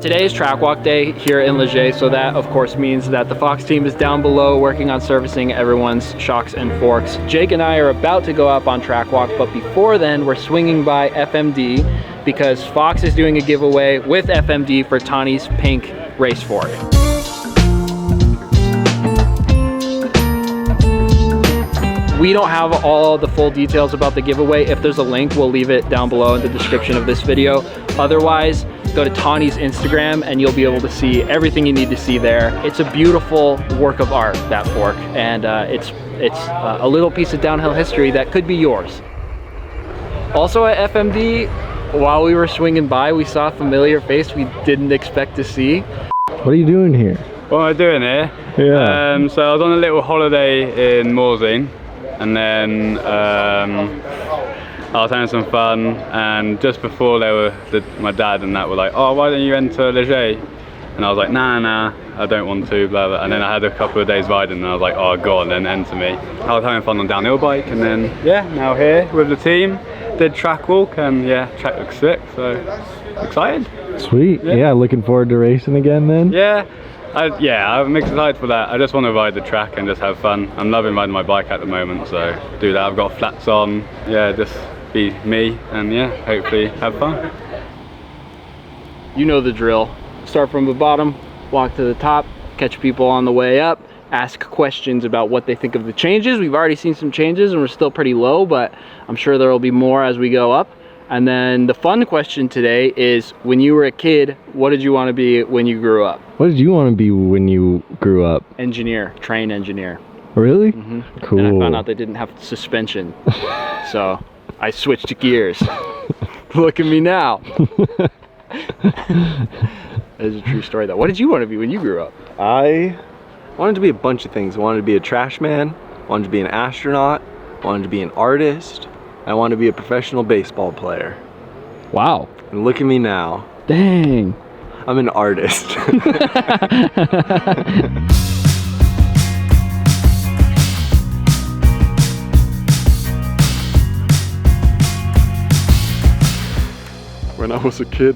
Today is track walk day here in Leger, so that of course means that the Fox team is down below working on servicing everyone's shocks and forks. Jake and I are about to go up on track walk, but before then we're swinging by FMD because Fox is doing a giveaway with FMD for Tawny's pink race fork. We don't have all the full details about the giveaway. If there's a link, we'll leave it down below in the description of this video. Otherwise, go to Tawny's Instagram and you'll be able to see everything you need to see there. It's a beautiful work of art, that fork, and it's a little piece of downhill history that could be yours. Also at FMD, while we were swinging by, we saw a familiar face we didn't expect to see. What are you doing here? What am I doing here? Yeah. So I was on a little holiday in Morzine, and then I was having some fun, and just before my dad and that were like, oh, why don't you enter Leger? And I was like, nah, I don't want to, blah, blah. And then I had a couple of days riding, and I was like, oh, go on, then enter me. I was having fun on downhill bike, and then, yeah, now here with the team, did track walk, and yeah, track looks sick, so excited. Sweet, yeah, looking forward to racing again then? Yeah. I'm excited for that. I just want to ride the track and just have fun. I'm loving riding my bike at the moment, so do that. I've got flats on, yeah, just be me, and yeah, hopefully have fun. You know the drill. Start from the bottom, walk to the top, catch people on the way up, ask questions about what they think of the changes. We've already seen some changes and we're still pretty low, but I'm sure there will be more as we go up. And then the fun question today is, when you were a kid, what did you want to be when you grew up? What did you want to be when you grew up? Engineer, train engineer. Really? Mm-hmm. Cool. And I found out they didn't have suspension. So I switched gears. Look at me now. It's a true story though. What did you want to be when you grew up? I wanted to be a bunch of things. I wanted to be a trash man, wanted to be an astronaut, wanted to be an artist. I want to be a professional baseball player. Wow. And look at me now. Dang. I'm an artist. When I was a kid,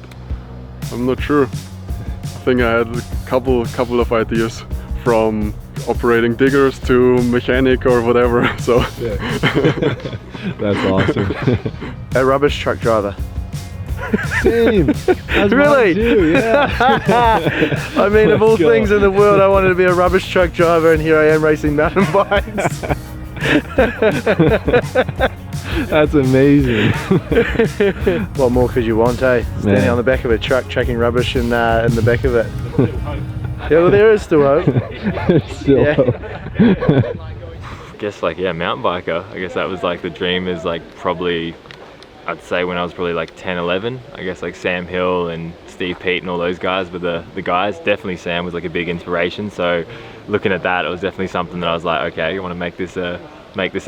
I'm not sure. I think I had a couple of ideas, from operating diggers to mechanic or whatever, so. Yeah. That's awesome. A rubbish truck driver. Same. That's really? Mine too, yeah. I mean, of all things in the world, I wanted to be a rubbish truck driver, and here I am racing mountain bikes. That's amazing. What more could you want, eh? Standing on the back of a truck, tracking rubbish in the back of it. Yeah, well, there is still hope. Still hope. I guess like, yeah, mountain biker. I guess that was like the dream, is like probably, I'd say when I was probably like 10, 11, I guess like Sam Hill and Steve Pete and all those guys were the guys. Definitely Sam was like a big inspiration. So looking at that, it was definitely something that I was like, okay, I want to make this a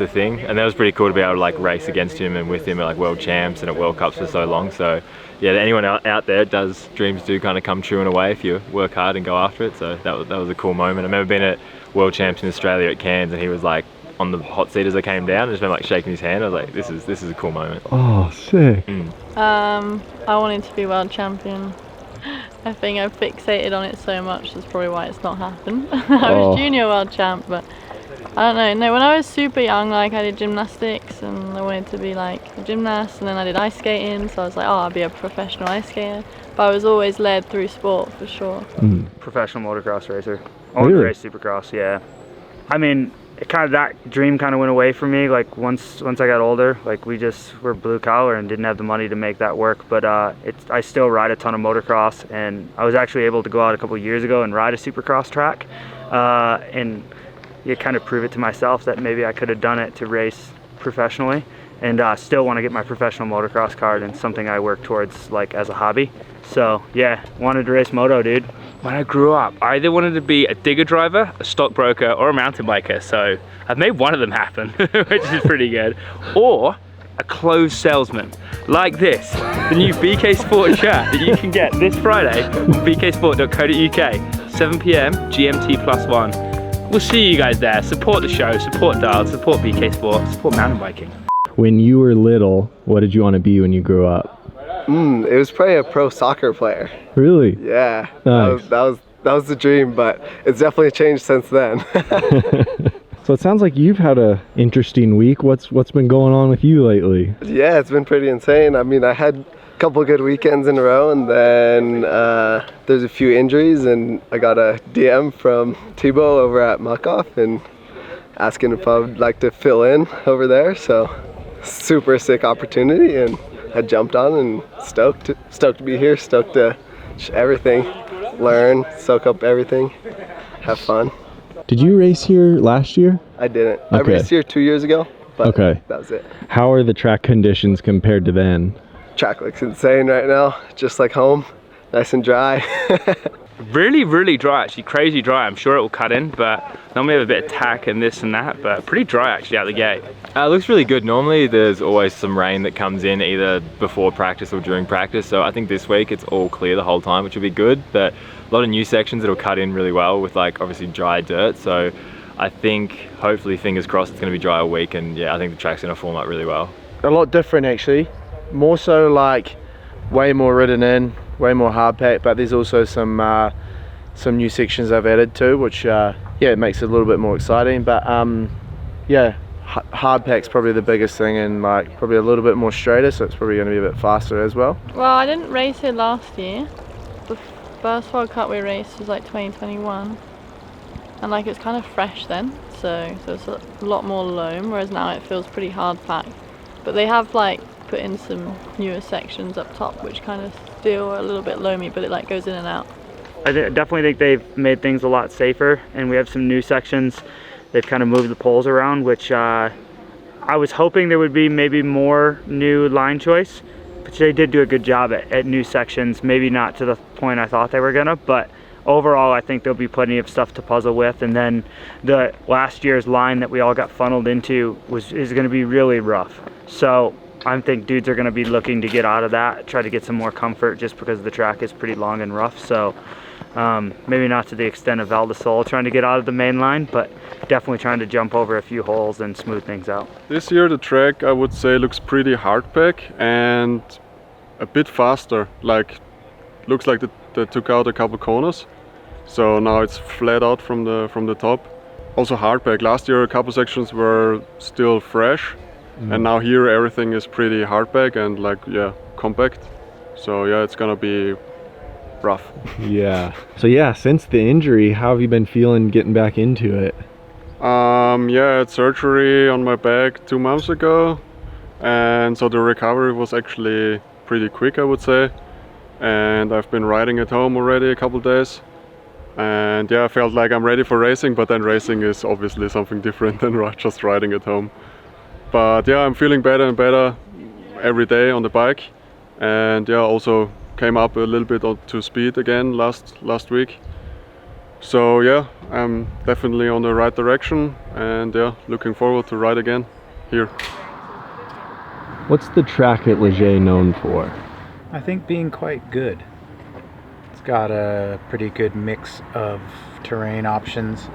thing. And that was pretty cool to be able to like race against him and with him at like world champs and at World Cups for so long. So yeah, anyone out there, dreams do kind of come true in a way if you work hard and go after it. So that was a cool moment. I remember being at world champs in Australia at Cairns, and he was like on the hot seat as I came down. I just remember like shaking his hand. I was like, this is a cool moment. Oh, sick. I wanted to be world champion. I think I've fixated on it so much, that's probably why it's not happened. I was junior world champ, but I don't know. No, when I was super young, like I did gymnastics and I wanted to be like a gymnast, and then I did ice skating, so I was like, oh, I'll be a professional ice skater. But I was always led through sport for sure. Professional motocross racer. I wanted to race supercross, yeah. I mean, that dream kind of went away from me, like once I got older. Like we just were blue collar and didn't have the money to make that work, but I still ride a ton of motocross, and I was actually able to go out a couple of years ago and ride a supercross track, and kind of prove it to myself that maybe I could have done it to race professionally, and still want to get my professional motocross card, and something I work towards like as a hobby. So yeah, wanted to race moto, dude. When I grew up, I either wanted to be a digger driver, a stockbroker, or a mountain biker. So I've made one of them happen, which is pretty good. Or a clothes salesman, like this, the new BK Sport shirt that you can get this Friday on bksport.co.uk, 7 PM GMT +1. We'll see you guys there. Support the show, support DIALED, support BK Sport, support mountain biking. When you were little, what did you want to be when you grew up? It was probably a pro soccer player. Really? Yeah. Nice. That was the dream, but it's definitely changed since then. So it sounds like you've had a interesting week. What's been going on with you lately? Yeah, it's been pretty insane. I mean, I had a couple good weekends in a row, and then there's a few injuries, and I got a DM from Thibaut over at Motocross and asking if I would like to fill in over there. So super sick opportunity, and I jumped on and stoked to be here, stoked to everything, learn, soak up everything, have fun. Did you race here last year? I didn't. Okay. I raced here 2 years ago, but okay. That was it. How are the track conditions compared to then? Track looks insane right now, just like home, nice and dry. Really, really dry, actually, crazy dry. I'm sure it will cut in, but normally we have a bit of tack and this and that, but pretty dry actually out the gate. It looks really good. Normally there's always some rain that comes in either before practice or during practice, so I think this week it's all clear the whole time, which will be good, but a lot of new sections that'll cut in really well with like obviously dry dirt, so I think hopefully, fingers crossed, it's going to be dry all week, and yeah, I think the track's going to form up really well. A lot different actually, more so like way more ridden in, way more hardpack, but there's also some new sections I've added too, which yeah, it makes it a little bit more exciting. But yeah, hardpack's probably the biggest thing, and like probably a little bit more straighter, so it's probably going to be a bit faster as well. Well, I didn't race it last year. The first World Cup we raced was like 2021, and like it's kind of fresh then, so it's a lot more loam, whereas now it feels pretty hard packed. But they have like put in some newer sections up top, which kind of still a little bit loamy, but it like goes in and out. I definitely think they've made things a lot safer, and we have some new sections. They've kind of moved the poles around, which I was hoping there would be maybe more new line choice, but they did do a good job at new sections. Maybe not to the point I thought they were gonna, but overall I think there'll be plenty of stuff to puzzle with. And then the last year's line that we all got funneled into is going to be really rough, so I think dudes are going to be looking to get out of that, try to get some more comfort, just because the track is pretty long and rough. So maybe not to the extent of Val de Sol trying to get out of the main line, but definitely trying to jump over a few holes and smooth things out. This year the track, I would say, looks pretty hardpack and a bit faster. Like, looks like they took out a couple corners, so now it's flat out from the top. Also hardpack. Last year a couple sections were still fresh, and now here everything is pretty hardpack and like, yeah, compact. So yeah, it's gonna be rough. Yeah. So yeah, since the injury, how have you been feeling getting back into it? Yeah, I had surgery on my back 2 months ago, and so the recovery was actually pretty quick, I would say. And I've been riding at home already a couple days, and yeah, I felt like I'm ready for racing, but then racing is obviously something different than just riding at home. But yeah, I'm feeling better and better every day on the bike, and yeah, also came up a little bit to speed again last week. So yeah, I'm definitely on the right direction, and yeah, looking forward to ride again here. What's the track at Leger known for? I think being quite good. It's got a pretty good mix of terrain options.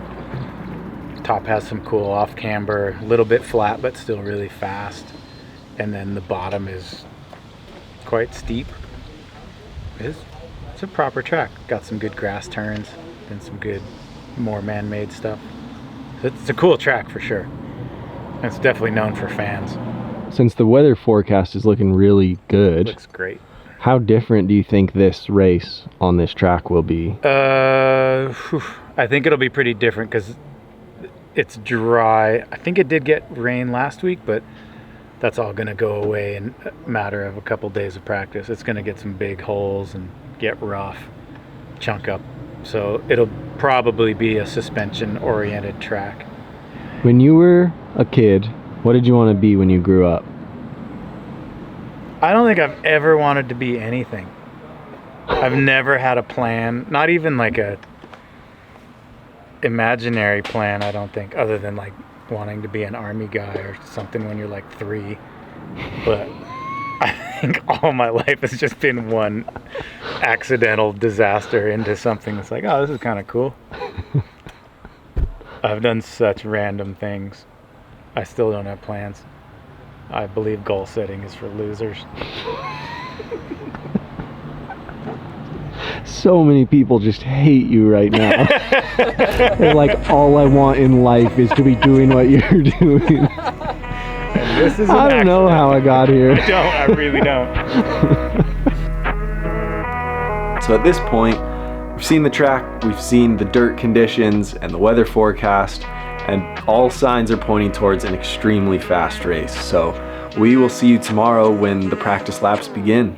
Top has some cool off camber, a little bit flat but still really fast, and then the bottom is quite steep. It's a proper track. Got some good grass turns and some good more man-made stuff. It's a cool track for sure. It's definitely known for fans. Since the weather forecast is looking really good, Looks great. how different do you think this race on this track will be? I think it'll be pretty different because it's dry. I think it did get rain last week, but that's all going to go away in a matter of a couple days of practice. It's going to get some big holes and get rough, chunk up. So it'll probably be a suspension-oriented track. When you were a kid, what did you want to be when you grew up? I don't think I've ever wanted to be anything. I've never had a plan, not even like a imaginary plan, I don't think, other than like wanting to be an army guy or something when you're like 3. But I think all my life has just been one accidental disaster into something that's like, oh, this is kind of cool. I've done such random things. I still don't have plans. I believe goal setting is for losers. So many people just hate you right now. They're like, all I want in life is to be doing what you're doing. This is I don't know how I got here. I really don't. So at this point, we've seen the track, we've seen the dirt conditions and the weather forecast, and all signs are pointing towards an extremely fast race. So we will see you tomorrow when the practice laps begin.